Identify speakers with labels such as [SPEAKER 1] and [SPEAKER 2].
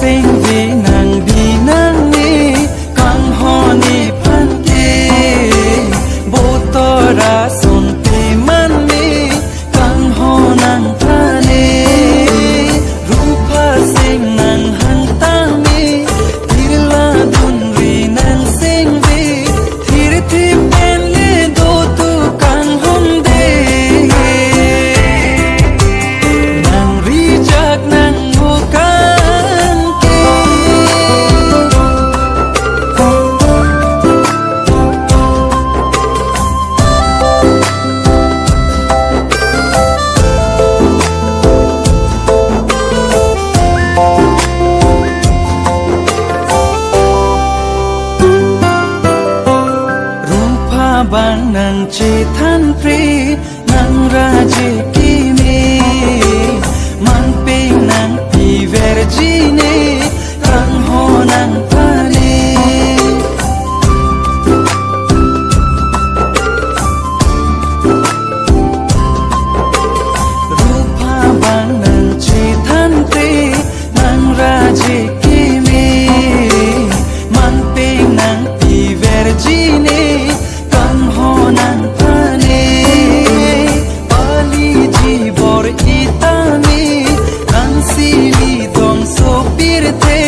[SPEAKER 1] vi nang ni kang honi phan ke bo tora son pi man mi kang ho nang thane rupa sing nang han tang mi tirla dun ri nang sing vi thir thi pen le do tu kang hom de nang ri jak nang ho kan ke rupa bang nang che than pri nang ra je ki me man pe nang pi ver ji ne kang ho nang pa ne rupa bang nang che than pri nang ra je ki me man pe nang pi ver ji ne kang ho nang pa ne ali ji bor itami nang sili dong so pirte